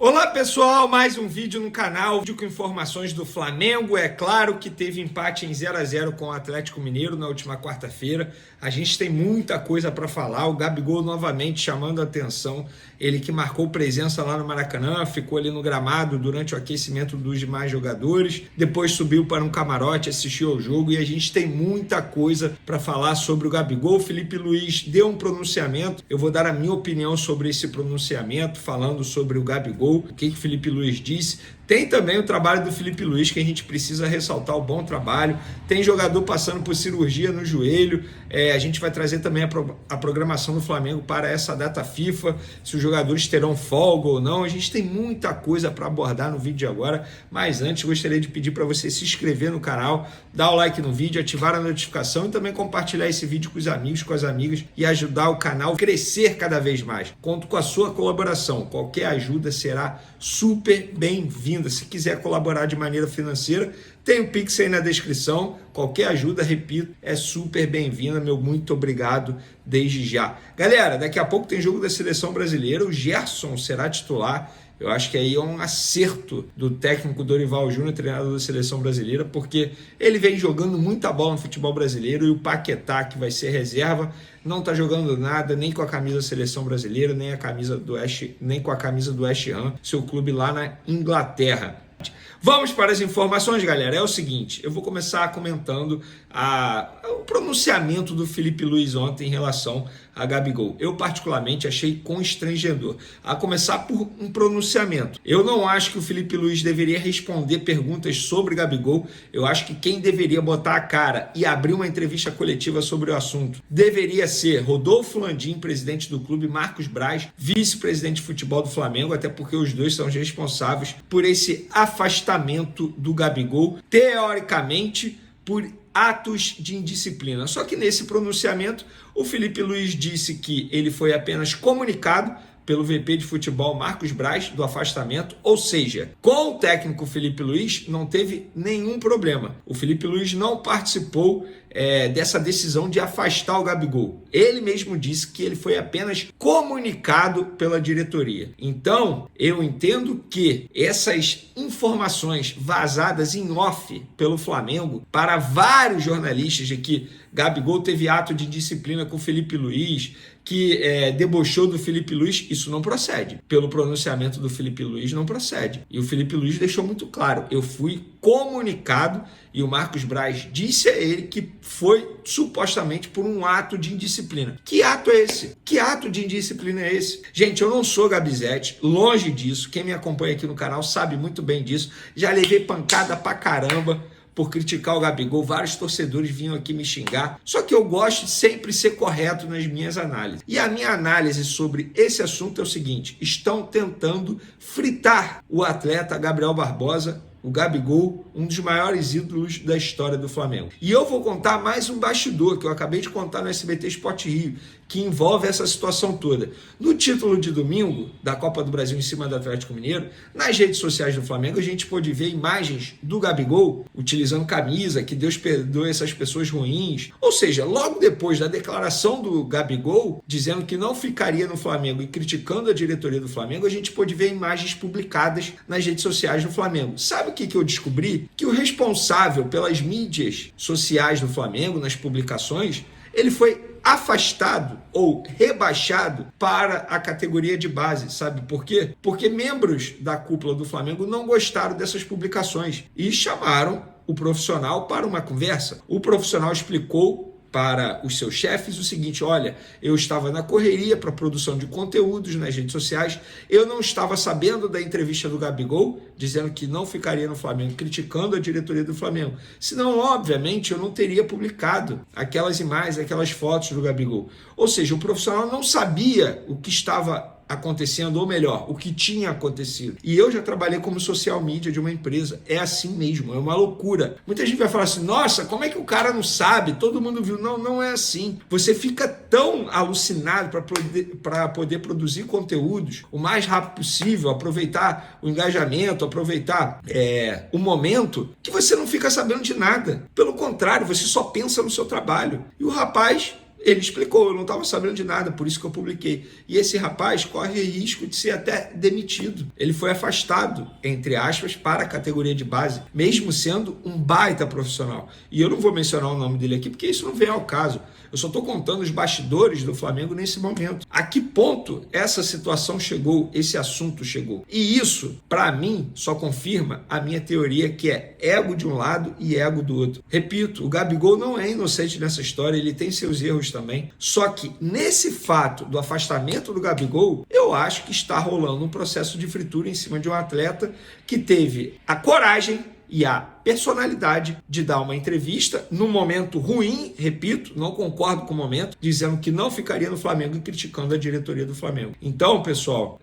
Olá pessoal, mais um vídeo no canal, vídeo com informações do Flamengo. É claro que teve empate em 0-0 com o Atlético Mineiro na última quarta-feira. A gente tem muita coisa para falar. O Gabigol novamente chamando a atenção, ele que marcou presença lá no Maracanã, ficou ali no gramado durante o aquecimento dos demais jogadores, depois subiu para um camarote, assistiu ao jogo e a gente tem muita coisa para falar sobre o Gabigol. O Felipe Luiz deu um pronunciamento, eu vou dar a minha opinião sobre esse pronunciamento, falando sobre o Gabigol. O que o Felipe Luiz disse. Tem também o trabalho do Felipe Luiz, que a gente precisa ressaltar o bom trabalho. Tem jogador passando por cirurgia no joelho. A gente vai trazer também a programação do Flamengo para essa data FIFA, se os jogadores terão folga ou não. A gente tem muita coisa para abordar no vídeo de agora, mas antes gostaria de pedir para você se inscrever no canal, dar o like no vídeo, ativar a notificação e também compartilhar esse vídeo com os amigos, com as amigas e ajudar o canal a crescer cada vez mais. Conto com a sua colaboração. Qualquer ajuda será super bem-vinda. Se quiser colaborar de maneira financeira, tem o Pix aí na descrição. Qualquer ajuda, repito, é super bem-vinda. Meu muito obrigado desde já. Galera, daqui a pouco tem jogo da Seleção Brasileira. O Gerson será titular. Eu acho que aí é um acerto do técnico Dorival Júnior, treinador da Seleção Brasileira, porque ele vem jogando muita bola no futebol brasileiro e o Paquetá, que vai ser reserva, não está jogando nada, nem com a camisa da Seleção Brasileira, nem com a camisa do West Ham, seu clube lá na Inglaterra. Vamos para as informações, galera. É o seguinte, eu vou começar comentando o pronunciamento do Felipe Luiz ontem em relação a Gabigol. Eu particularmente achei constrangedor, a começar por um pronunciamento. Eu não acho que o Felipe Luiz deveria responder perguntas sobre Gabigol. Eu acho que quem deveria botar a cara e abrir uma entrevista coletiva sobre o assunto deveria ser Rodolfo Landim, presidente do clube, Marcos Braz, vice-presidente de futebol do Flamengo, até porque os dois são os responsáveis por esse afastamento do Gabigol, teoricamente por atos de indisciplina. Só que nesse pronunciamento, o Felipe Luiz disse que ele foi apenas comunicado pelo VP de futebol Marcos Braz do afastamento, ou seja, com o técnico Felipe Luiz não teve nenhum problema. O Felipe Luiz não participou dessa decisão de afastar o Gabigol. Ele mesmo disse que ele foi apenas comunicado pela diretoria. Então, eu entendo que essas informações vazadas em off pelo Flamengo para vários jornalistas de que Gabigol teve ato de disciplina com o Felipe Luiz, que debochou do Felipe Luiz, isso não procede. Pelo pronunciamento do Felipe Luiz, não procede. E o Felipe Luiz deixou muito claro, eu fui comunicado e o Marcos Braz disse a ele que foi supostamente por um ato de indisciplina. Que ato é esse? Que ato de indisciplina é esse? Gente, eu não sou Gabizete, longe disso. Quem me acompanha aqui no canal sabe muito bem disso. Já levei pancada pra caramba por criticar o Gabigol, vários torcedores vinham aqui me xingar, só que eu gosto de sempre ser correto nas minhas análises. E a minha análise sobre esse assunto é o seguinte, estão tentando fritar o atleta Gabriel Barbosa, o Gabigol, um dos maiores ídolos da história do Flamengo. E eu vou contar mais um bastidor que eu acabei de contar no SBT Sport Rio, que envolve essa situação toda. No título de domingo da Copa do Brasil em cima do Atlético Mineiro, nas redes sociais do Flamengo, a gente pôde ver imagens do Gabigol utilizando camisa, que Deus perdoe essas pessoas ruins. Ou seja, logo depois da declaração do Gabigol, dizendo que não ficaria no Flamengo e criticando a diretoria do Flamengo, a gente pôde ver imagens publicadas nas redes sociais do Flamengo. Sabe o que eu descobri? Que o responsável pelas mídias sociais do Flamengo, nas publicações, ele foi afastado ou rebaixado para a categoria de base. Sabe por quê? Porque membros da cúpula do Flamengo não gostaram dessas publicações e chamaram o profissional para uma conversa. O profissional explicou para os seus chefes o seguinte, olha, eu estava na correria para a produção de conteúdos nas redes sociais, eu não estava sabendo da entrevista do Gabigol, dizendo que não ficaria no Flamengo, criticando a diretoria do Flamengo. Senão, obviamente, eu não teria publicado aquelas imagens, aquelas fotos do Gabigol. Ou seja, o profissional não sabia o que estava acontecendo, ou melhor, o que tinha acontecido. E eu já trabalhei como social media de uma empresa. É assim mesmo, é uma loucura. Muita gente vai falar assim, nossa, como é que o cara não sabe? Todo mundo viu. Não, não é assim. Você fica tão alucinado para poder produzir conteúdos o mais rápido possível, aproveitar o engajamento, aproveitar o momento, que você não fica sabendo de nada. Pelo contrário, você só pensa no seu trabalho. E o rapaz Ele explicou, eu não estava sabendo de nada, por isso que eu publiquei. E esse rapaz corre risco de ser até demitido. Ele foi afastado, entre aspas, para a categoria de base, mesmo sendo um baita profissional. E eu não vou mencionar o nome dele aqui, porque isso não vem ao caso. Eu só estou contando os bastidores do Flamengo nesse momento. A que ponto essa situação chegou, esse assunto chegou? E isso, para mim, só confirma a minha teoria, que é ego de um lado e ego do outro. Repito, o Gabigol não é inocente nessa história, ele tem seus erros também. Só que nesse fato do afastamento do Gabigol, eu acho que está rolando um processo de fritura em cima de um atleta que teve a coragem e a personalidade de dar uma entrevista num momento ruim, repito, não concordo com o momento, dizendo que não ficaria no Flamengo e criticando a diretoria do Flamengo. Então, pessoal,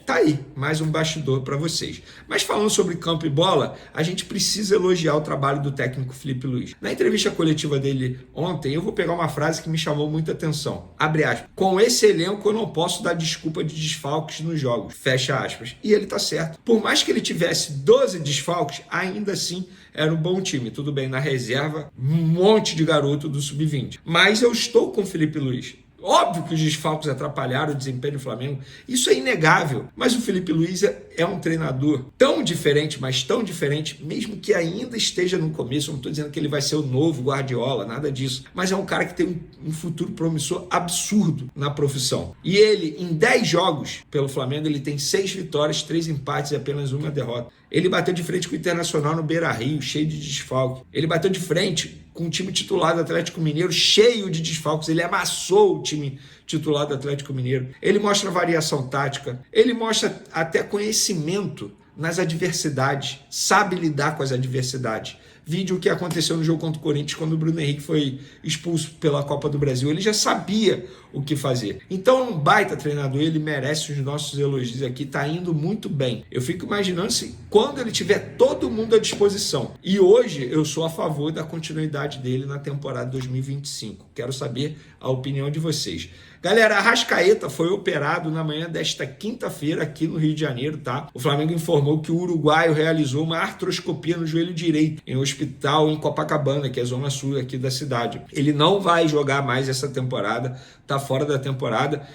tá aí, mais um bastidor para vocês. Mas falando sobre campo e bola, a gente precisa elogiar o trabalho do técnico Felipe Luiz. Na entrevista coletiva dele ontem, eu vou pegar uma frase que me chamou muita atenção. Abre aspas. Com esse elenco eu não posso dar desculpa de desfalques nos jogos. Fecha aspas. E ele tá certo. Por mais que ele tivesse 12 desfalques, ainda assim era um bom time. Tudo bem, na reserva, um monte de garoto do sub-20. Mas eu estou com o Felipe Luiz. Óbvio que os desfalques atrapalharam o desempenho do Flamengo, isso é inegável, mas o Felipe Luiz é um treinador tão diferente, mas tão diferente, mesmo que ainda esteja no começo. Eu não estou dizendo que ele vai ser o novo Guardiola, nada disso, mas é um cara que tem um futuro promissor absurdo na profissão. E ele, em 10 jogos pelo Flamengo, ele tem 6 vitórias, 3 empates e apenas uma derrota. Ele bateu de frente com o Internacional no Beira-Rio, cheio de desfalque. Ele bateu de frente com o time titular do Atlético Mineiro, cheio de desfalques. Ele amassou o time titular do Atlético Mineiro. Ele mostra variação tática. Ele mostra até conhecimento nas adversidades. Sabe lidar com as adversidades. Vídeo que aconteceu no jogo contra o Corinthians, quando o Bruno Henrique foi expulso pela Copa do Brasil. Ele já sabia o que fazer. Então é um baita treinador, ele merece os nossos elogios aqui, tá indo muito bem. Eu fico imaginando se quando ele tiver todo mundo à disposição. E hoje eu sou a favor da continuidade dele na temporada 2025. Quero saber a opinião de vocês. Galera, Arrascaeta foi operado na manhã desta quinta-feira aqui no Rio de Janeiro, tá? O Flamengo informou que o uruguaio realizou uma artroscopia no joelho direito em um hospital em Copacabana, que é a zona sul aqui da cidade. Ele não vai jogar mais essa temporada, tá fora da temporada.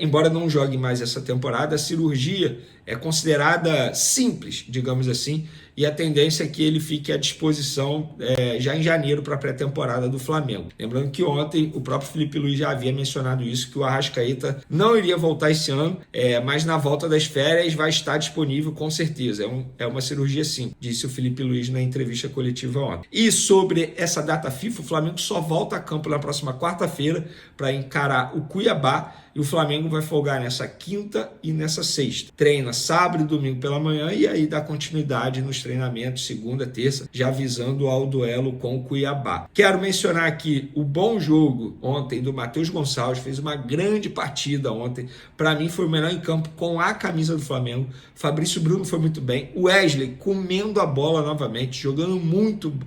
Embora não jogue mais essa temporada, a cirurgia é considerada simples, digamos assim, e a tendência é que ele fique à disposição já em janeiro para a pré-temporada do Flamengo. Lembrando que ontem o próprio Felipe Luiz já havia mencionado isso, que o Arrascaeta não iria voltar esse ano, mas na volta das férias vai estar disponível com certeza. É uma cirurgia sim, disse o Felipe Luiz na entrevista coletiva ontem. E sobre essa data FIFA, o Flamengo só volta a campo na próxima quarta-feira para encarar o Cuiabá, e o Flamengo vai folgar nessa quinta e nessa sexta. Treina sábado e domingo pela manhã e aí dá continuidade nos treinamentos segunda, terça, já visando ao duelo com o Cuiabá. Quero mencionar aqui o bom jogo ontem do Matheus Gonçalves, fez uma grande partida ontem. Para mim foi o melhor em campo com a camisa do Flamengo. Fabrício Bruno foi muito bem. O Wesley comendo a bola novamente, jogando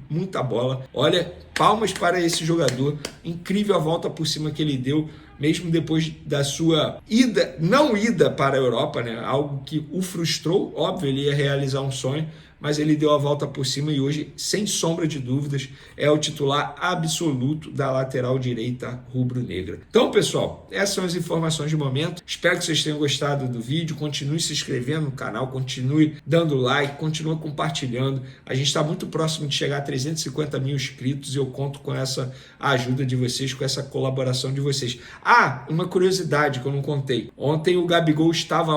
muita bola. Olha, palmas para esse jogador. Incrível a volta por cima que ele deu, mesmo depois da sua não ida para a Europa, né? Algo que o frustrou. Óbvio, ele ia realizar um sonho, mas ele deu a volta por cima e hoje, sem sombra de dúvidas, é o titular absoluto da lateral direita rubro-negra. Então, pessoal, essas são as informações de momento. Espero que vocês tenham gostado do vídeo. Continue se inscrevendo no canal, continue dando like, continue compartilhando. A gente está muito próximo de chegar a 350 mil inscritos e eu conto com essa ajuda de vocês, com essa colaboração de vocês. Uma curiosidade que eu não contei. Ontem o Gabigol estava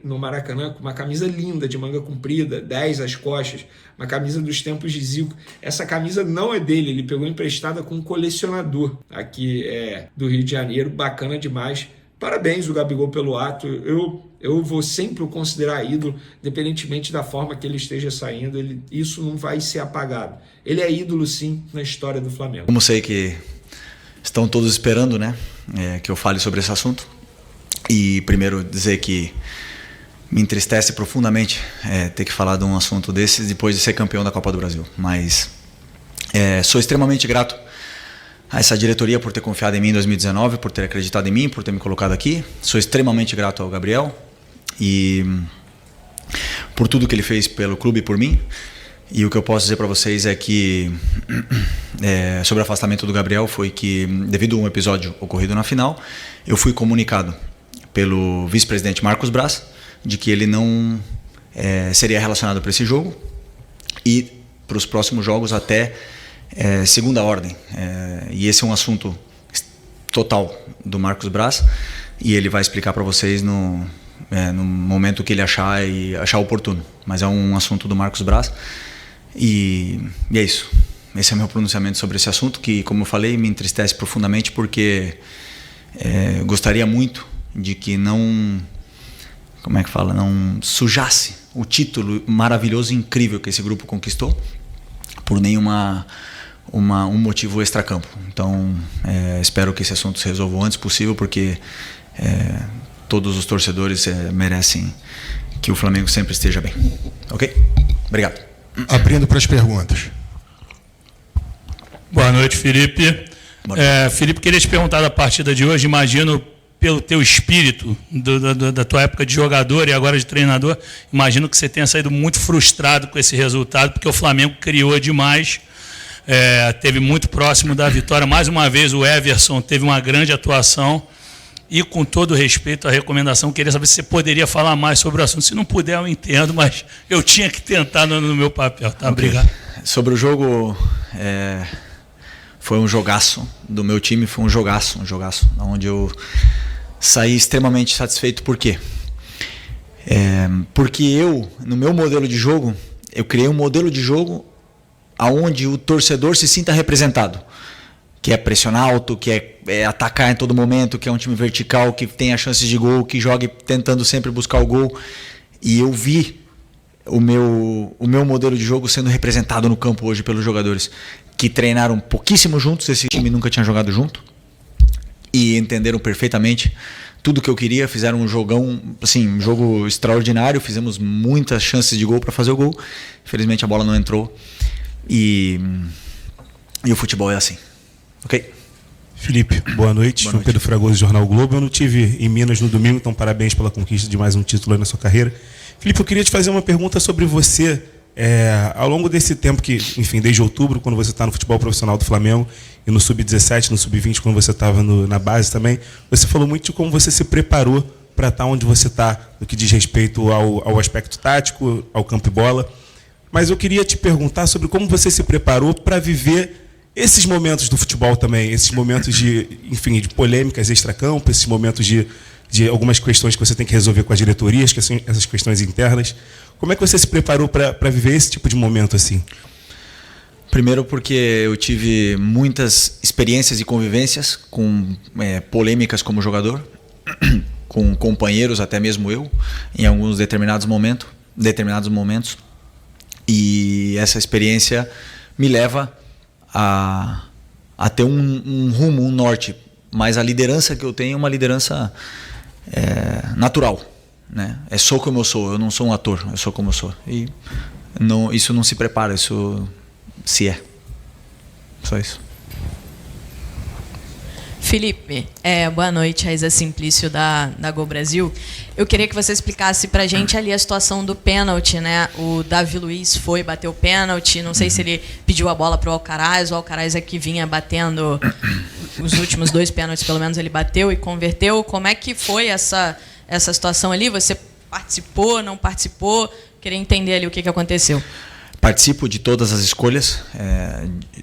no Maracanã com uma camisa linda de manga comprida, 10 às costas, uma camisa dos tempos de Zico. Essa camisa não é dele, ele pegou emprestada com um colecionador aqui do Rio de Janeiro, bacana demais. Parabéns o Gabigol pelo ato, eu vou sempre o considerar ídolo, independentemente da forma que ele esteja saindo, isso não vai ser apagado. Ele é ídolo sim na história do Flamengo. Como sei que estão todos esperando, né, que eu fale sobre esse assunto, e primeiro dizer que me entristece profundamente ter que falar de um assunto desses depois de ser campeão da Copa do Brasil. Mas sou extremamente grato a essa diretoria por ter confiado em mim em 2019, por ter acreditado em mim, por ter me colocado aqui. Sou extremamente grato ao Gabriel e por tudo que ele fez pelo clube e por mim. E o que eu posso dizer para vocês é que sobre o afastamento do Gabriel foi que, devido a um episódio ocorrido na final, eu fui comunicado pelo vice-presidente Marcos Braz de que ele não seria relacionado para esse jogo e para os próximos jogos até segunda ordem. E esse é um assunto total do Marcos Braz e ele vai explicar para vocês no momento que ele achar oportuno. Mas é um assunto do Marcos Braz. E é isso. Esse é meu pronunciamento sobre esse assunto, que, como eu falei, me entristece profundamente, porque gostaria muito de que não sujasse o título maravilhoso e incrível que esse grupo conquistou por nenhuma um motivo extracampo. Então, espero que esse assunto se resolva o antes possível, porque todos os torcedores merecem que o Flamengo sempre esteja bem. Ok? Obrigado. Abrindo para as perguntas. Boa noite, Felipe. Felipe, queria te perguntar da partida de hoje. Imagino, pelo teu espírito da tua época de jogador e agora de treinador, imagino que você tenha saído muito frustrado com esse resultado, porque o Flamengo criou demais, teve muito próximo da vitória. Mais uma vez o Everson teve uma grande atuação. E, com todo respeito à recomendação, queria saber se você poderia falar mais sobre o assunto. Se não puder, eu entendo, mas eu tinha que tentar no meu papel. Tá? Okay. Obrigado. Sobre o jogo, foi um jogaço do meu time, foi um jogaço, onde eu saí extremamente satisfeito. Por quê? Porque eu, no meu modelo de jogo, eu criei um modelo de jogo onde o torcedor se sinta representado. Que é pressionar alto, que é atacar em todo momento, que é um time vertical, que tem as chances de gol, que jogue tentando sempre buscar o gol. E eu vi o meu modelo de jogo sendo representado no campo hoje pelos jogadores que treinaram pouquíssimo juntos, esse time nunca tinha jogado junto, e entenderam perfeitamente tudo que eu queria, fizeram um jogão, assim, um jogo extraordinário, fizemos muitas chances de gol para fazer o gol, infelizmente a bola não entrou, e o futebol é assim. Ok. Felipe, boa noite. João Pedro Fragoso, Jornal Globo. Eu não estive em Minas no domingo, então parabéns pela conquista de mais um título aí na sua carreira. Felipe, eu queria te fazer uma pergunta sobre você. Ao longo desse tempo que, enfim, desde outubro, quando você está no futebol profissional do Flamengo, e no Sub-17, no Sub-20, quando você estava na base também, você falou muito de como você se preparou para estar onde você está, no que diz respeito ao aspecto tático, ao campo e bola. Mas eu queria te perguntar sobre como você se preparou para viver esses momentos do futebol também, esses momentos de polêmicas extracampo, esses momentos de algumas questões que você tem que resolver com as diretorias, que são essas questões internas. Como é que você se preparou para viver esse tipo de momento assim? Primeiro porque eu tive muitas experiências e convivências com polêmicas como jogador, com companheiros, até mesmo eu, em alguns determinados momentos. E essa experiência me leva a ter um rumo, um norte, mas a liderança que eu tenho é uma liderança natural, né? Sou como eu sou, eu não sou um ator, eu sou como eu sou, e isso não se prepara, isso se é, só isso. Felipe, boa noite, Raíza Simplício da Gol Brasil. Eu queria que você explicasse pra gente ali a situação do pênalti, né? O Davi Luiz bateu o pênalti, não sei se ele pediu a bola pro Alcaraz, o Alcaraz é que vinha batendo os últimos 2 pênaltis, pelo menos ele bateu e converteu. Como é que foi essa situação ali? Você participou, não participou? Queria entender ali o que aconteceu. Participo de todas as escolhas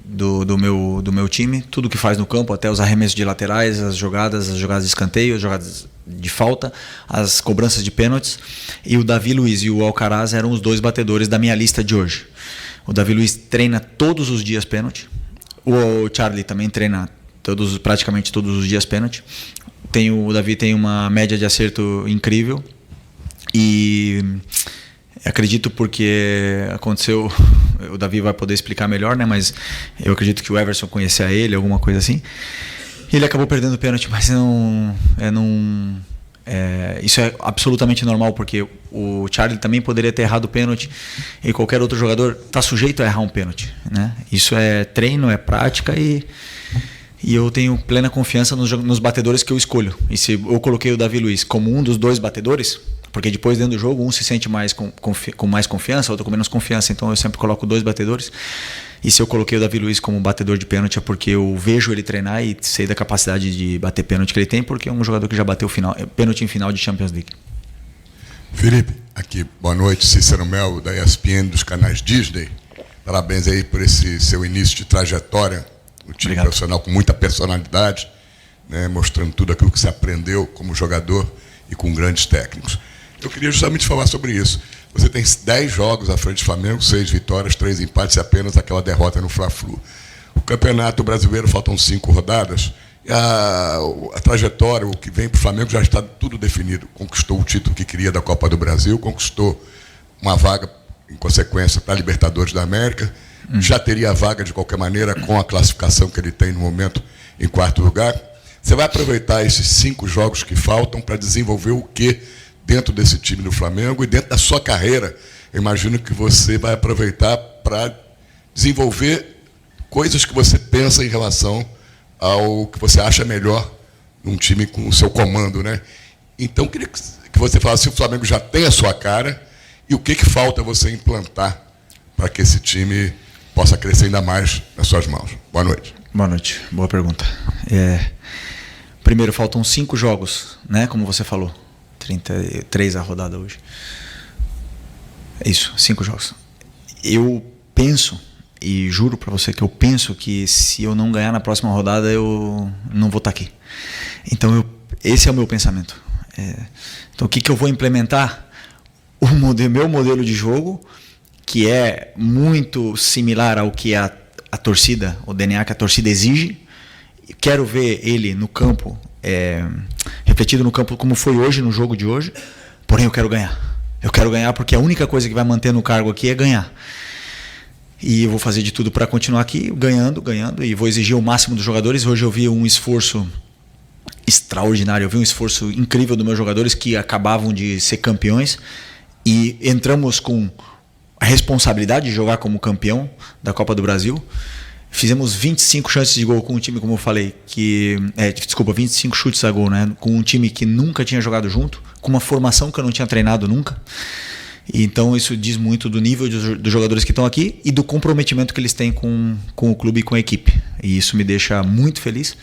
do meu time, tudo que faz no campo, até os arremessos de laterais, as jogadas de escanteio, as jogadas de falta, as cobranças de pênaltis. E o Davi Luiz e o Alcaraz eram os 2 batedores da minha lista de hoje. O Davi Luiz treina todos os dias pênalti. O Charlie também treina praticamente todos os dias pênalti. O Davi tem uma média de acerto incrível. E acredito porque aconteceu, o Davi vai poder explicar melhor, né? Mas eu acredito que o Everson conhecia ele, alguma coisa assim. Ele acabou perdendo o pênalti, mas isso é absolutamente normal, porque o Charlie também poderia ter errado o pênalti e qualquer outro jogador está sujeito a errar um pênalti, né? Isso é treino, é prática e eu tenho plena confiança nos batedores que eu escolho. E se eu coloquei o Davi Luiz como um dos 2 batedores, Porque depois, dentro do jogo, um se sente mais com mais confiança, outro com menos confiança. Então eu sempre coloco 2 batedores. E se eu coloquei o Davi Luiz como batedor de pênalti é porque eu vejo ele treinar e sei da capacidade de bater pênalti que ele tem, porque é um jogador que já bateu pênalti em final de Champions League. Felipe, aqui, boa noite, Cícero Mel, da ESPN, dos canais Disney. Parabéns aí por esse seu início de trajetória, o time Obrigado. profissional com muita personalidade, né, mostrando tudo aquilo que você aprendeu como jogador e com grandes técnicos. Eu queria justamente falar sobre isso. Você tem 10 jogos à frente do Flamengo, 6 vitórias, 3 empates e apenas aquela derrota no Fla-Flu. O Campeonato Brasileiro faltam 5 rodadas. E a trajetória, o que vem para o Flamengo já está tudo definido. Conquistou o título que queria da Copa do Brasil, conquistou uma vaga, em consequência, para a Libertadores da América. Já teria a vaga, de qualquer maneira, com a classificação que ele tem no momento em 4º lugar. Você vai aproveitar esses 5 jogos que faltam para desenvolver o quê dentro desse time do Flamengo e dentro da sua carreira? Eu imagino que você vai aproveitar para desenvolver coisas que você pensa em relação ao que você acha melhor num time com o seu comando, né? Então, eu queria que você falasse se o Flamengo já tem a sua cara e o que falta você implantar para que esse time possa crescer ainda mais nas suas mãos. Boa noite. Boa noite, boa pergunta. Primeiro, faltam 5 jogos, né? Como você falou, 33 a rodada hoje. É isso, 5 jogos. Eu penso, e juro para você que eu penso que se eu não ganhar na próxima rodada, eu não vou estar aqui. Então, esse é o meu pensamento. Então, o que eu vou implementar? Meu modelo de jogo, que é muito similar ao que a torcida, o DNA que a torcida exige. Quero ver ele no campo, refletido no campo como foi hoje, no jogo de hoje. Porém, eu quero ganhar. Eu quero ganhar porque a única coisa que vai manter no cargo aqui é ganhar. E eu vou fazer de tudo para continuar aqui, ganhando, e vou exigir o máximo dos jogadores. Hoje eu vi um esforço extraordinário, eu vi um esforço incrível dos meus jogadores que acabavam de ser campeões e entramos com a responsabilidade de jogar como campeão da Copa do Brasil. Fizemos 25 chances de gol com um time, como eu falei, 25 chutes a gol, né? Com um time que nunca tinha jogado junto, com uma formação que eu não tinha treinado nunca. Então isso diz muito do nível dos jogadores que estão aqui e do comprometimento que eles têm com o clube e com a equipe. E isso me deixa muito feliz.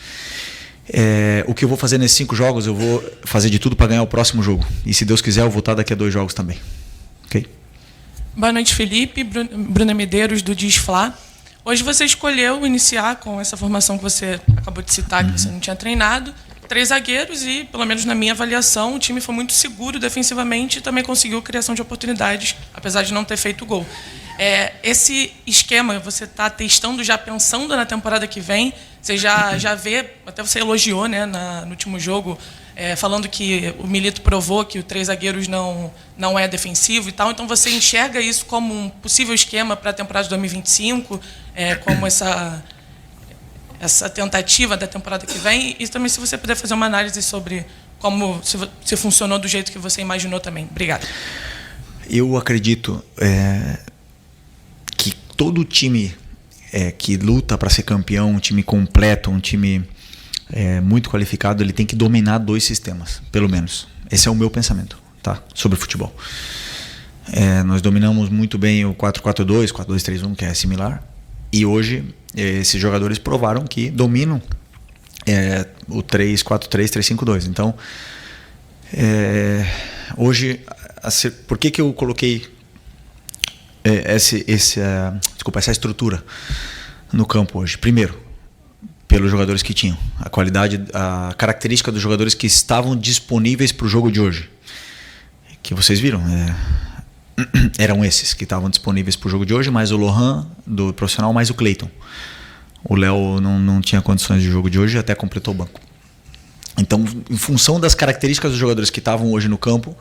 O que eu vou fazer nesses 5 jogos, eu vou fazer de tudo para ganhar o próximo jogo. E se Deus quiser, eu vou estar daqui a 2 jogos também. Ok? Boa noite, Felipe. Bruna Medeiros, do Diz Fla. Hoje você escolheu iniciar com essa formação que você acabou de citar, que você não tinha treinado. 3 zagueiros e, pelo menos na minha avaliação, o time foi muito seguro defensivamente e também conseguiu criação de oportunidades, apesar de não ter feito gol. Esse esquema você está testando, já pensando na temporada que vem? Você já vê, até você elogiou, né, no último jogo, falando que o Milito provou que o 3 zagueiros não é defensivo e tal. Então você enxerga isso como um possível esquema para a temporada de 2025, como essa tentativa da temporada que vem? E também se você puder fazer uma análise sobre como se funcionou do jeito que você imaginou também. Obrigado. Eu acredito que todo time que luta para ser campeão, um time completo, um time muito qualificado, ele tem que dominar 2 sistemas, pelo menos. Esse é o meu pensamento, tá? Sobre futebol. Nós dominamos muito bem o 4-4-2, 4-2-3-1, que é similar. E hoje esses jogadores provaram que dominam o 3-4-3, 3-5-2. Então, hoje, por que eu coloquei essa estrutura no campo hoje? Primeiro, pelos jogadores que tinham, a qualidade, a característica dos jogadores que estavam disponíveis para o jogo de hoje, que vocês viram, eram esses que estavam disponíveis para o jogo de hoje, mais o Lohan do profissional, mais o Cleiton. O Léo não tinha condições de jogo de hoje, até completou o banco. Então, em função das características dos jogadores que estavam hoje no campo,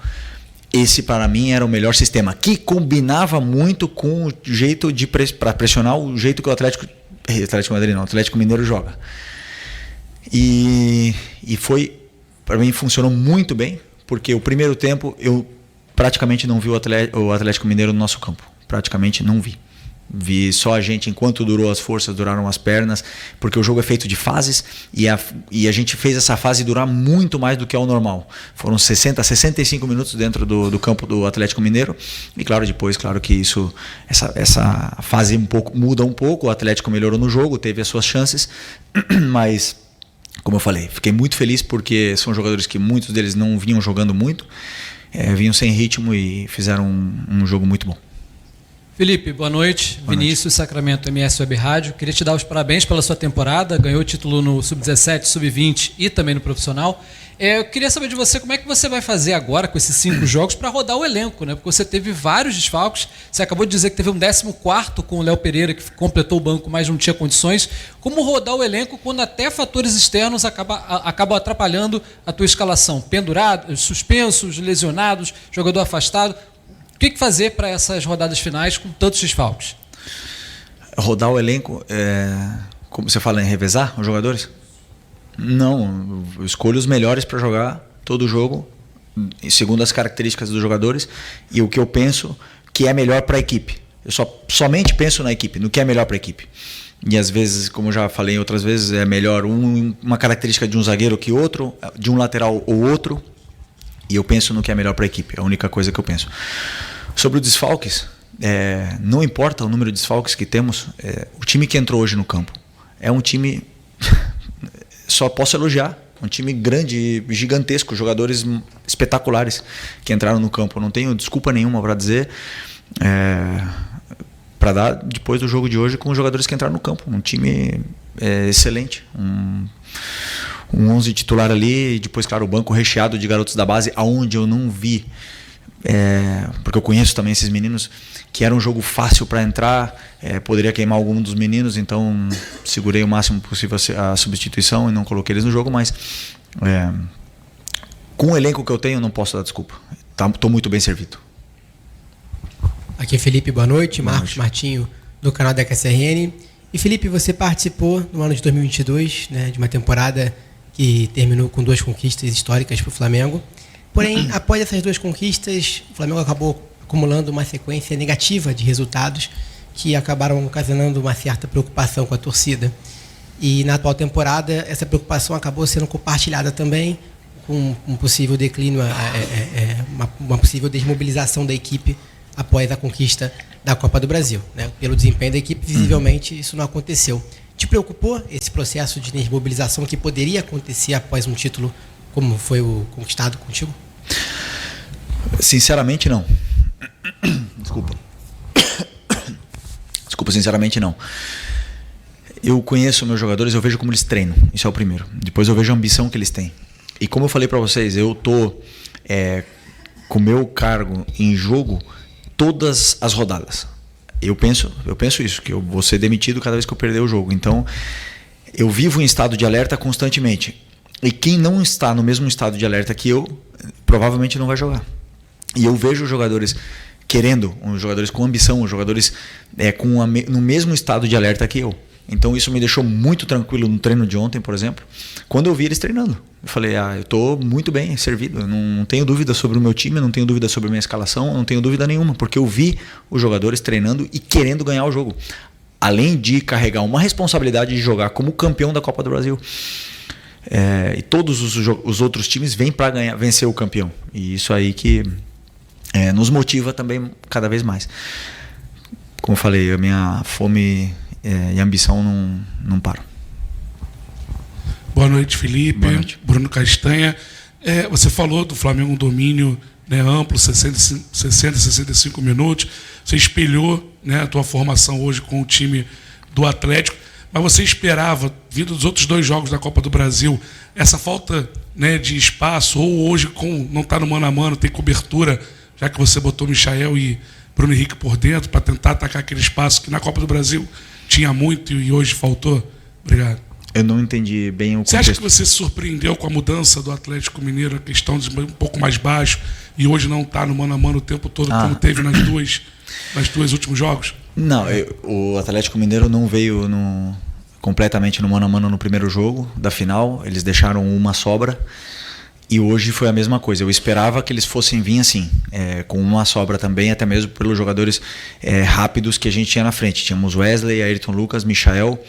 esse para mim era o melhor sistema, que combinava muito com o jeito para pressionar o jeito que o Atlético Mineiro joga. E para mim funcionou muito bem, porque o primeiro tempo eu praticamente não vi o Atlético Mineiro no nosso campo. Praticamente não vi. Vi só a gente, enquanto durou as forças, duraram as pernas, porque o jogo é feito de fases e a gente fez essa fase durar muito mais do que é o normal. Foram 65 minutos dentro do campo do Atlético Mineiro e claro, depois, claro que essa fase muda um pouco, o Atlético melhorou no jogo, teve as suas chances, mas como eu falei, fiquei muito feliz porque são jogadores que muitos deles não vinham jogando muito, vinham sem ritmo e fizeram um jogo muito bom. Felipe, boa noite. Vinícius, Sacramento MS Web Rádio. Queria te dar os parabéns pela sua temporada. Ganhou o título no Sub-17, Sub-20 e também no profissional. Eu queria saber de você como é que você vai fazer agora com esses 5 jogos para rodar o elenco, né? Porque você teve vários desfalques. Você acabou de dizer que teve um 14º com o Léo Pereira, que completou o banco, mas não tinha condições. Como rodar o elenco quando até fatores externos acabam atrapalhando a tua escalação? Pendurados, suspensos, lesionados, jogador afastado. O que fazer para essas rodadas finais com tantos desfalques? Rodar o elenco, como você fala em revezar os jogadores? Não, eu escolho os melhores para jogar todo jogo, segundo as características dos jogadores e o que eu penso que é melhor para a equipe. Eu somente penso na equipe, no que é melhor para a equipe. E às vezes, como já falei outras vezes, é melhor uma característica de um zagueiro que outro, de um lateral ou outro, e eu penso no que é melhor para a equipe, é a única coisa que eu penso. Sobre os desfalques, não importa o número de desfalques que temos, o time que entrou hoje no campo é um time, só posso elogiar, um time grande, gigantesco, jogadores espetaculares que entraram no campo. Não tenho desculpa nenhuma para dizer, para dar depois do jogo de hoje com os jogadores que entraram no campo. Um time excelente, um 11 titular ali, e depois, claro, o banco recheado de garotos da base, aonde eu não vi, porque eu conheço também esses meninos, que era um jogo fácil para entrar, poderia queimar algum dos meninos, então segurei o máximo possível a substituição e não coloquei eles no jogo, mas com o elenco que eu tenho não posso dar desculpa, estou muito bem servido. Aqui é Felipe, boa noite. Marcos Martinho, do canal da KSRN. E Felipe, você participou no ano de 2022, né, de uma temporada que terminou com 2 conquistas históricas para o Flamengo. Porém, após essas 2 conquistas, o Flamengo acabou acumulando uma sequência negativa de resultados que acabaram ocasionando uma certa preocupação com a torcida. E na atual temporada, essa preocupação acabou sendo compartilhada também com um possível declínio, uma possível desmobilização da equipe após a conquista da Copa do Brasil, né? Pelo desempenho da equipe, visivelmente, isso não aconteceu. Te preocupou esse processo de desmobilização que poderia acontecer após um título como foi o conquistado contigo? Sinceramente, não. Desculpa, sinceramente não. Eu conheço meus jogadores, eu vejo como eles treinam, isso é o primeiro. Depois eu vejo a ambição que eles têm. E como eu falei para vocês, eu tô com o meu cargo em jogo todas as rodadas. Eu penso isso, que eu vou ser demitido cada vez que eu perder o jogo. Então, eu vivo em estado de alerta constantemente. E quem não está no mesmo estado de alerta que eu, provavelmente não vai jogar. E eu vejo jogadores querendo, jogadores com ambição, jogadores no mesmo estado de alerta que eu. Então isso me deixou muito tranquilo no treino de ontem, por exemplo, quando eu vi eles treinando. Eu falei, eu estou muito bem servido, eu não tenho dúvida sobre o meu time, não tenho dúvida sobre a minha escalação, não tenho dúvida nenhuma, porque eu vi os jogadores treinando e querendo ganhar o jogo. Além de carregar uma responsabilidade de jogar como campeão da Copa do Brasil. E todos os outros times vêm para vencer o campeão. E isso aí que nos motiva também cada vez mais. Como eu falei, a minha fome e ambição não param. Boa noite, Felipe. Boa noite. Bruno Castanha. Você falou do Flamengo um domínio, né, amplo, 65 minutos. Você espelhou, né, a tua formação hoje com o time do Atlético. Mas você esperava, vindo dos outros 2 jogos da Copa do Brasil, essa falta, né, de espaço, ou hoje não está no mano a mano, tem cobertura, já que você botou Michael e Bruno Henrique por dentro, para tentar atacar aquele espaço que na Copa do Brasil tinha muito e hoje faltou? Obrigado. Eu não entendi bem o contexto. Você acha que você se surpreendeu com a mudança do Atlético Mineiro, a questão de um pouco mais baixo, e hoje não está no mano a mano o tempo todo, como teve nas duas últimos jogos? Não, o Atlético Mineiro não veio completamente no mano a mano no primeiro jogo da final. Eles deixaram uma sobra E hoje foi a mesma coisa. Eu esperava que eles fossem vir assim, com uma sobra também, até mesmo pelos jogadores rápidos que a gente tinha na frente. Tínhamos Wesley, Ayrton Lucas, Michael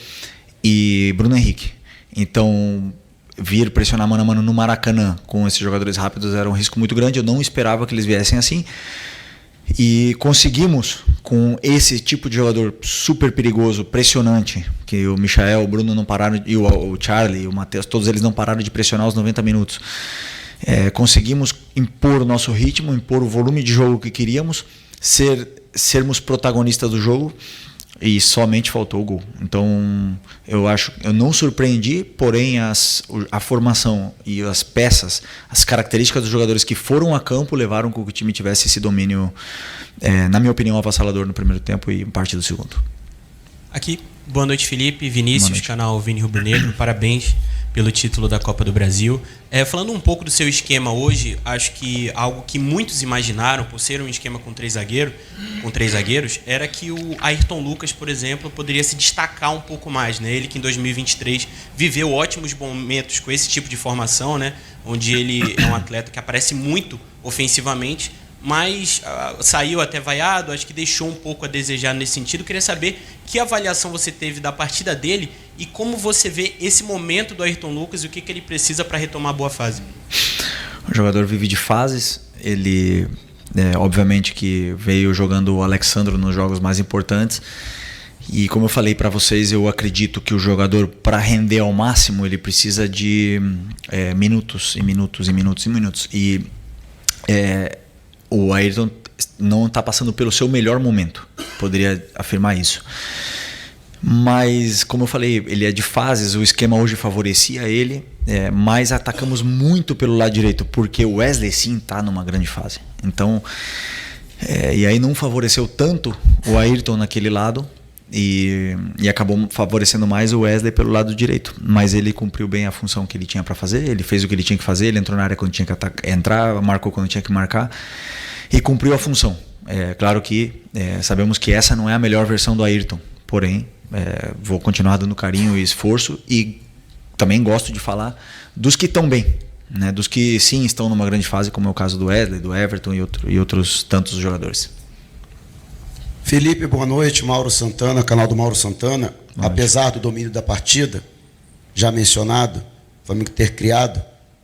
e Bruno Henrique. Então, vir pressionar mano a mano no Maracanã com esses jogadores rápidos era um risco muito grande. Eu não esperava que eles viessem assim. E conseguimos, com esse tipo de jogador super perigoso, pressionante, que o Michael, o Bruno não pararam, e o Charlie, o Matheus, todos eles não pararam de pressionar os 90 minutos. Conseguimos impor o nosso ritmo, impor o volume de jogo que queríamos, sermos protagonistas do jogo, e somente faltou o gol. Então, eu não surpreendi, porém a formação e as peças, as características dos jogadores que foram a campo levaram com que o time tivesse esse domínio, na minha opinião, avassalador no primeiro tempo e parte do segundo. Aqui, boa noite, Felipe, Vinícius, canal Vini Rubro Negro, parabéns pelo título da Copa do Brasil. Falando um pouco do seu esquema hoje, acho que algo que muitos imaginaram, por ser um esquema com três zagueiros, era que o Ayrton Lucas, por exemplo, poderia se destacar um pouco mais, né? Ele que em 2023 viveu ótimos momentos com esse tipo de formação, né? Onde ele é um atleta que aparece muito ofensivamente, mas saiu até vaiado, acho que deixou um pouco a desejar nesse sentido. Queria saber que avaliação você teve da partida dele e como você vê esse momento do Ayrton Lucas e o que ele precisa para retomar a boa fase. O jogador vive de fases, ele obviamente que veio jogando o Alexandro nos jogos mais importantes, e como eu falei para vocês, eu acredito que o jogador, para render ao máximo, ele precisa de minutos e minutos e minutos e minutos, e o Ayrton não está passando pelo seu melhor momento, poderia afirmar isso. Mas, como eu falei, ele é de fases, o esquema hoje favorecia ele, mas atacamos muito pelo lado direito, porque o Wesley sim está numa grande fase. Então, e aí não favoreceu tanto o Ayrton naquele lado, e acabou favorecendo mais o Wesley pelo lado direito. Mas ele cumpriu bem a função que ele tinha para fazer, ele fez o que ele tinha que fazer, ele entrou na área quando tinha que entrar, marcou quando tinha que marcar, e cumpriu a função. Claro que sabemos que essa não é a melhor versão do Ayrton, porém vou continuar dando carinho e esforço, e também gosto de falar dos que estão bem, né? Dos que sim estão numa grande fase, como é o caso do Wesley, do Everton e outros tantos jogadores. Felipe, boa noite. Mauro Santana, canal do Mauro Santana. Apesar do domínio da partida, já mencionado, o Flamengo ter criado,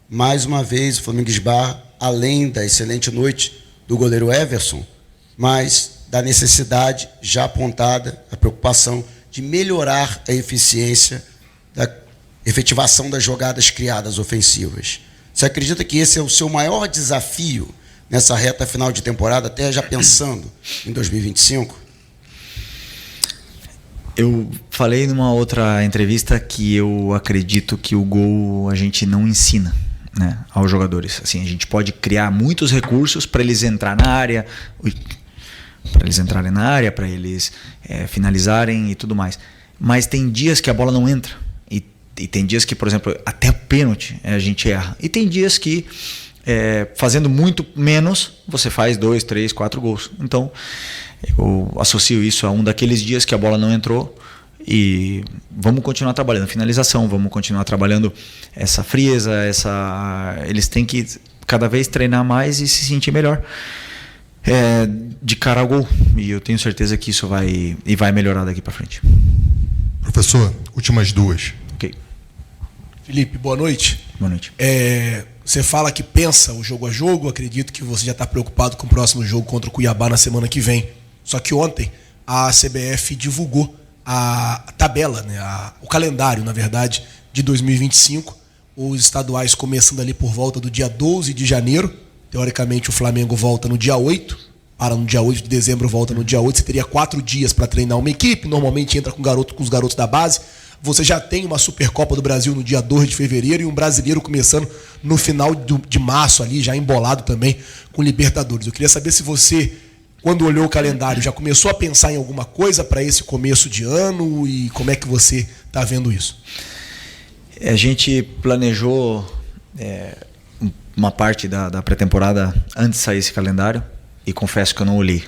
mais uma vez o Flamengo esbarra, além da excelente noite do goleiro Everson, mas da necessidade já apontada, a preocupação de melhorar a eficiência da efetivação das jogadas criadas ofensivas. Você acredita que esse é o seu maior desafio nessa reta final de temporada, até já pensando em 2025? Eu falei numa outra entrevista que eu acredito que o gol a gente não ensina, né, aos jogadores. Assim, a gente pode criar muitos recursos para eles entrarem na área, para eles finalizarem e tudo mais. Mas tem dias que a bola não entra. E tem dias que, por exemplo, até pênalti a gente erra. E tem dias que, fazendo muito menos, você faz 2, 3, 4 gols. Então, eu associo isso a um daqueles dias que a bola não entrou. E vamos continuar trabalhando finalização, vamos continuar trabalhando essa frieza, eles têm que cada vez treinar mais e se sentir melhor de cara ao gol. E eu tenho certeza que isso vai melhorar daqui para frente. Professor, últimas duas. Ok. Felipe, boa noite. Boa noite. Você fala que pensa o jogo a jogo, acredito que você já está preocupado com o próximo jogo contra o Cuiabá na semana que vem. Só que ontem a CBF divulgou a tabela, né, o calendário, na verdade, de 2025. Os estaduais começando ali por volta do dia 12 de janeiro. Teoricamente o Flamengo volta no dia 8, para no dia 8 de dezembro volta no dia 8. Você teria 4 dias para treinar uma equipe, normalmente entra com os garotos da base. Você já tem uma Supercopa do Brasil no dia 2 de fevereiro e um brasileiro começando no final de março ali, já embolado também com Libertadores. Eu queria saber se você, quando olhou o calendário, já começou a pensar em alguma coisa para esse começo de ano, e como é que você está vendo isso? A gente planejou uma parte da pré-temporada antes de sair esse calendário, e confesso que eu não olhei.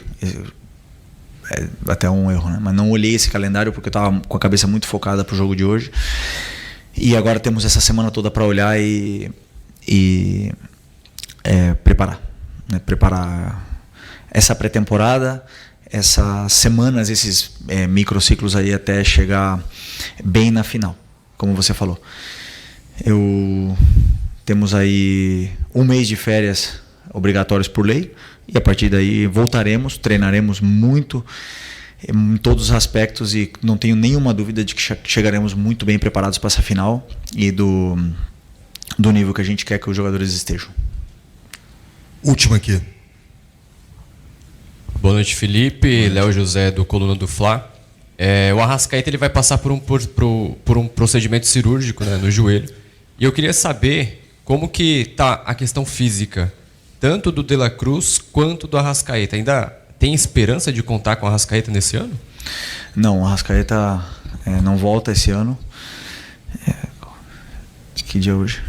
Até um erro, né? Mas não olhei esse calendário porque eu estava com a cabeça muito focada para o jogo de hoje. E agora temos essa semana toda para olhar e e preparar, né? Preparar essa pré-temporada, essas semanas, esses microciclos aí até chegar bem na final, como você falou. Temos aí 1 mês de férias obrigatórios por lei, e a partir daí voltaremos, treinaremos muito em todos os aspectos, e não tenho nenhuma dúvida de que chegaremos muito bem preparados para essa final e do nível que a gente quer que os jogadores estejam. Última aqui. Boa noite, Felipe. Léo José, do Coluna do Fla. O Arrascaeta ele vai passar por um procedimento cirúrgico, né, no joelho. E eu queria saber como que está a questão física, tanto do De La Cruz quanto do Arrascaeta. Ainda tem esperança de contar com o Arrascaeta nesse ano? Não, o Arrascaeta não volta esse ano. Que dia é hoje?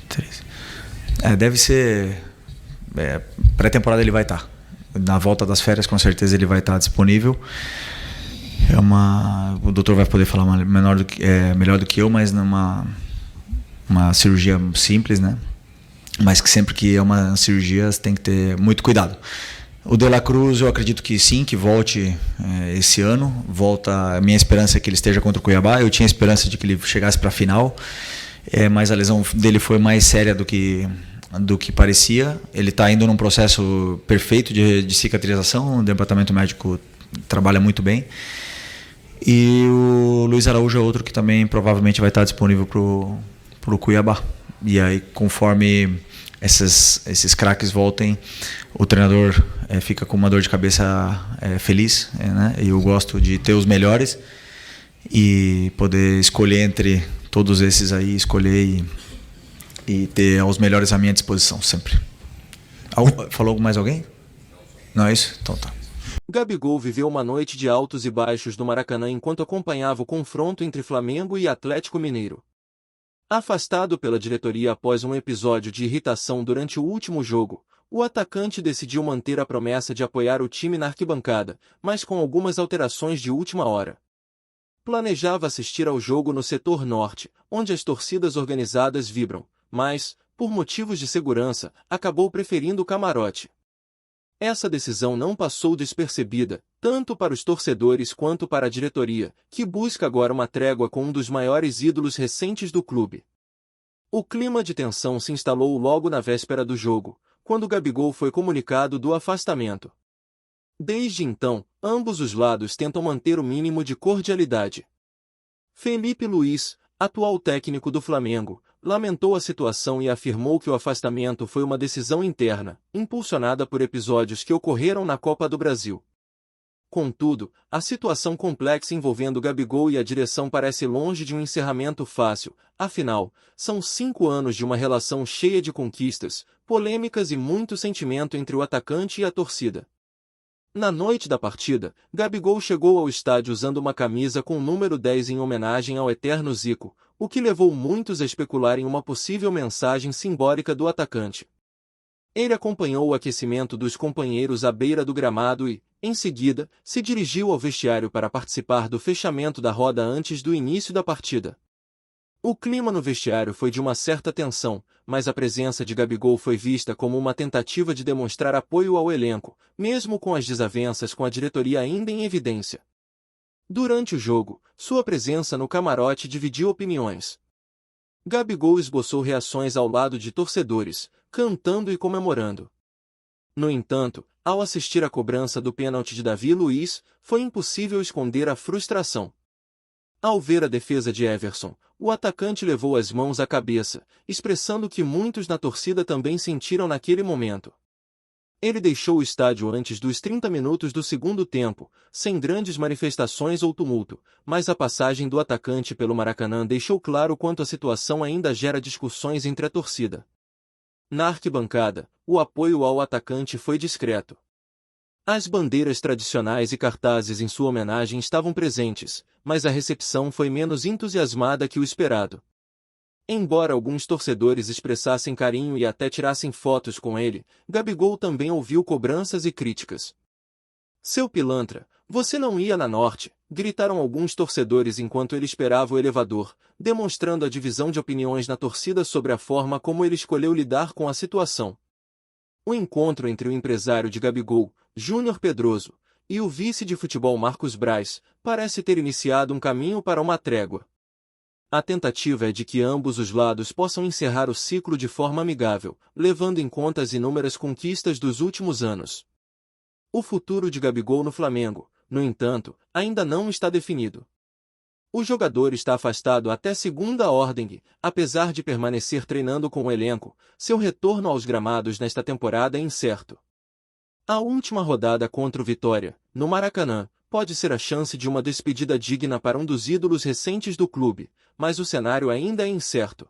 13. Deve ser... pré-temporada ele vai estar. Na volta das férias, com certeza, ele vai estar disponível. O doutor vai poder falar melhor do que eu, mas numa cirurgia simples, né? Mas que sempre que é uma cirurgia, você tem que ter muito cuidado. O De La Cruz, eu acredito que sim, que volte esse ano. A minha esperança é que ele esteja contra o Cuiabá. Eu tinha esperança de que ele chegasse para a final, mas a lesão dele foi mais séria do que parecia. Ele está indo num processo perfeito de cicatrização. O departamento médico trabalha muito bem. E o Luiz Araújo é outro que também provavelmente vai estar disponível para o Cuiabá. E aí, conforme esses craques voltem, o treinador fica com uma dor de cabeça feliz, né? E eu gosto de ter os melhores e poder escolher entre todos esses aí, escolher e ter os melhores à minha disposição sempre. Falou mais alguém? Não é isso? Então tá. Gabigol viveu uma noite de altos e baixos no Maracanã enquanto acompanhava o confronto entre Flamengo e Atlético Mineiro. Afastado pela diretoria após um episódio de irritação durante o último jogo, o atacante decidiu manter a promessa de apoiar o time na arquibancada, mas com algumas alterações de última hora. Planejava assistir ao jogo no setor norte, onde as torcidas organizadas vibram, mas, por motivos de segurança, acabou preferindo o camarote. Essa decisão não passou despercebida, tanto para os torcedores quanto para a diretoria, que busca agora uma trégua com um dos maiores ídolos recentes do clube. O clima de tensão se instalou logo na véspera do jogo, quando Gabigol foi comunicado do afastamento. Desde então, ambos os lados tentam manter o mínimo de cordialidade. Felipe Luiz, atual técnico do Flamengo, lamentou a situação e afirmou que o afastamento foi uma decisão interna, impulsionada por episódios que ocorreram na Copa do Brasil. Contudo, a situação complexa envolvendo Gabigol e a direção parece longe de um encerramento fácil, afinal, são 5 anos de uma relação cheia de conquistas, polêmicas e muito sentimento entre o atacante e a torcida. Na noite da partida, Gabigol chegou ao estádio usando uma camisa com o número 10 em homenagem ao eterno Zico, o que levou muitos a especular em uma possível mensagem simbólica do atacante. Ele acompanhou o aquecimento dos companheiros à beira do gramado e, em seguida, se dirigiu ao vestiário para participar do fechamento da roda antes do início da partida. O clima no vestiário foi de uma certa tensão, mas a presença de Gabigol foi vista como uma tentativa de demonstrar apoio ao elenco, mesmo com as desavenças com a diretoria ainda em evidência. Durante o jogo, sua presença no camarote dividiu opiniões. Gabigol esboçou reações ao lado de torcedores, cantando e comemorando. No entanto, ao assistir à cobrança do pênalti de Davi Luiz, foi impossível esconder a frustração. Ao ver a defesa de Everson, o atacante levou as mãos à cabeça, expressando o que muitos na torcida também sentiram naquele momento. Ele deixou o estádio antes dos 30 minutos do segundo tempo, sem grandes manifestações ou tumulto, mas a passagem do atacante pelo Maracanã deixou claro quanto a situação ainda gera discussões entre a torcida. Na arquibancada, o apoio ao atacante foi discreto. As bandeiras tradicionais e cartazes em sua homenagem estavam presentes, mas a recepção foi menos entusiasmada que o esperado. Embora alguns torcedores expressassem carinho e até tirassem fotos com ele, Gabigol também ouviu cobranças e críticas. Seu pilantra, você não ia na Norte, gritaram alguns torcedores enquanto ele esperava o elevador, demonstrando a divisão de opiniões na torcida sobre a forma como ele escolheu lidar com a situação. O encontro entre o empresário de Gabigol, Júnior Pedroso, e o vice de futebol Marcos Braz parece ter iniciado um caminho para uma trégua. A tentativa é de que ambos os lados possam encerrar o ciclo de forma amigável, levando em conta as inúmeras conquistas dos últimos anos. O futuro de Gabigol no Flamengo, no entanto, ainda não está definido. O jogador está afastado até segunda ordem, apesar de permanecer treinando com o elenco, seu retorno aos gramados nesta temporada é incerto. A última rodada contra o Vitória, no Maracanã, pode ser a chance de uma despedida digna para um dos ídolos recentes do clube, mas o cenário ainda é incerto.